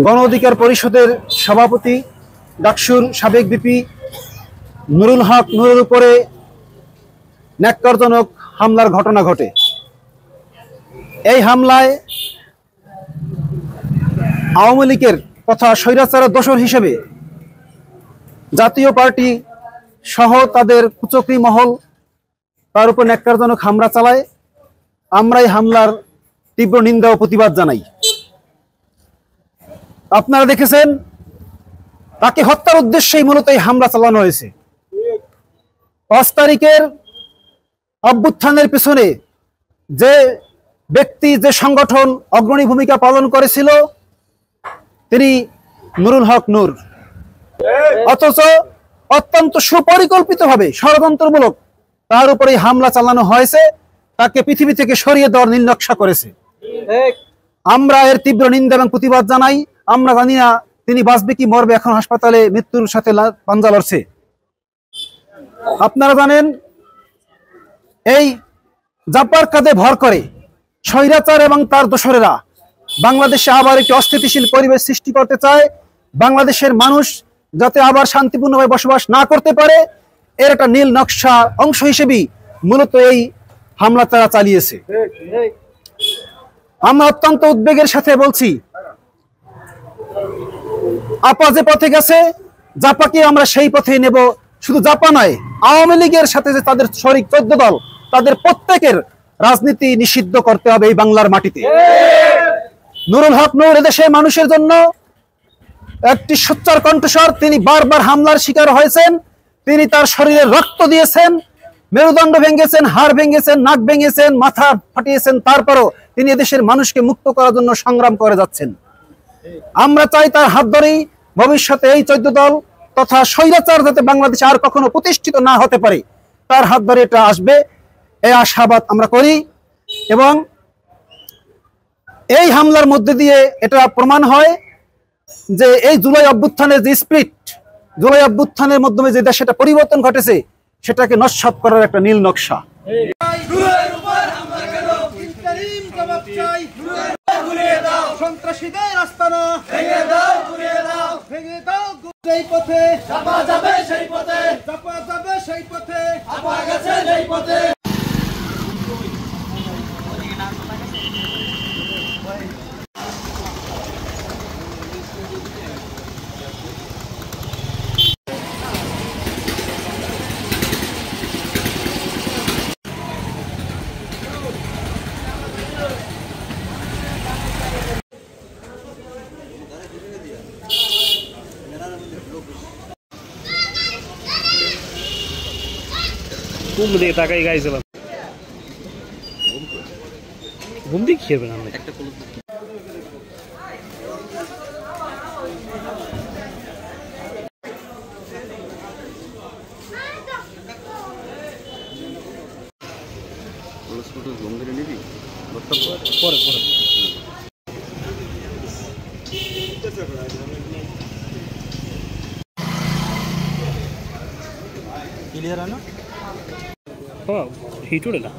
গণ অধিকার পরিষদের সভাপতি ডাকসুর সাবেক ভিপি নুরুল হক নুরের উপরে ন্যাক্কারজনক হামলার ঘটনা ঘটে। এই হামলায় আওয়ামী লীগের তথা স্বৈরাচারের দোসর হিসেবে জাতীয় পার্টি সহ তাদের কুচক্রী মহল তার উপর ন্যাক্কারজনক হামলা চালায়। আমরা এই হামলার তীব্র নিন্দা ও প্রতিবাদ জানাই। আপনারা দেখেছেন তাকে হত্যার উদ্দেশ্যেই মূলত এই হামলা চালানো হয়েছে। 5 তারিখের অভ্যুত্থানের পিছনে যে ব্যক্তি যে সংগঠন অগ্রণী ভূমিকা পালন করেছিল তিনি নুরুল হক নূর, অথচ অত্যন্ত সুপরিকল্পিতভাবে ষড়যন্ত্রমূলক তার উপরে হামলা চালানো হয়েছে, তাকে পৃথিবী থেকে সরিয়ে দেওয়ার নীল নকশা করেছে। আমরা এর তীব্র নিন্দা এবং প্রতিবাদ জানাই। আমরা জানি না তিনি বাঁচবে কি মরবে, এখন হাসপাতালে মৃত্যুর সাথে পাঞ্জা লড়ছে। আপনারা জানেন এই জাপার কাঁধে ভর করে স্বৈরাচার এবং তার দোসরেরা বাংলাদেশে আবার একটি অস্থিতিশীল পরিবেশ সৃষ্টি করতে চায়। বাংলাদেশের মানুষ যাতে আবার শান্তিপূর্ণভাবে বসবাস না করতে পারে এর একটা নীল নকশা অংশ হিসেবেই মূলত এই হামলা তারা চালিয়েছে। আমরা অত্যন্ত উদ্বেগের সাথে বলছি, আপা যে পথে গেছে জাপাকে আমরা সেই পথে নেব। শুধু জাপা নয়, আওয়ামী লীগের সাথে যে তাদের শরিক 14 দল তাদের প্রত্যেকের রাজনীতি নিষিদ্ধ করতে হবে এই বাংলার মাটিতে। নুরুল হক নূর এদেশের মানুষের জন্য একটি সোচ্চার কণ্ঠস্বর। তিনি বারবার হামলার শিকার হয়েছেন, তিনি তার শরীরে রক্ত দিয়েছেন, মেরুদণ্ড ভেঙেছেন, হাড় ভেঙেছেন, নাক ভেঙেছেন, মাথা ফাটিয়েছেন, তারপরও তিনি এদেশের মানুষকে মুক্ত করার জন্য সংগ্রাম করে যাচ্ছেন। আমরা চাই তার হাত ধরেই ভবিষ্যতে এই 14 দল তথা স্বৈরাচার যাতে বাংলাদেশে আর কখনো প্রতিষ্ঠিত না হতে পারে তার হাত ধরে এটা আসবে, এই আশাবাদ আমরা করি। এবং এই হামলার মধ্যে দিয়ে এটা প্রমাণ হয় যে এই জুলাই অভ্যুত্থানের যে স্পিরিট, জুলাই অভ্যুত্থানের মাধ্যমে যে দেশে পরিবর্তন ঘটেছে সেটাকে নস্যাৎ করার একটা নীল নকশা। সন্ত্রাসীদের আস্তানা ভেঙে দাও, ঘুরিয়ে দাও, ভেঙে দাও সেই পথে চাপা যাবে, সেই পথে চাপা যাবে, সেই পথে আপা গেছে সেই পথে। ঘুম দিয়ে তাকাই গাইছিলাম, ঘুম দিয়ে খেয়ে না একটা পরে পরে क्लियर है ना? हाँ हिट उड़ेला।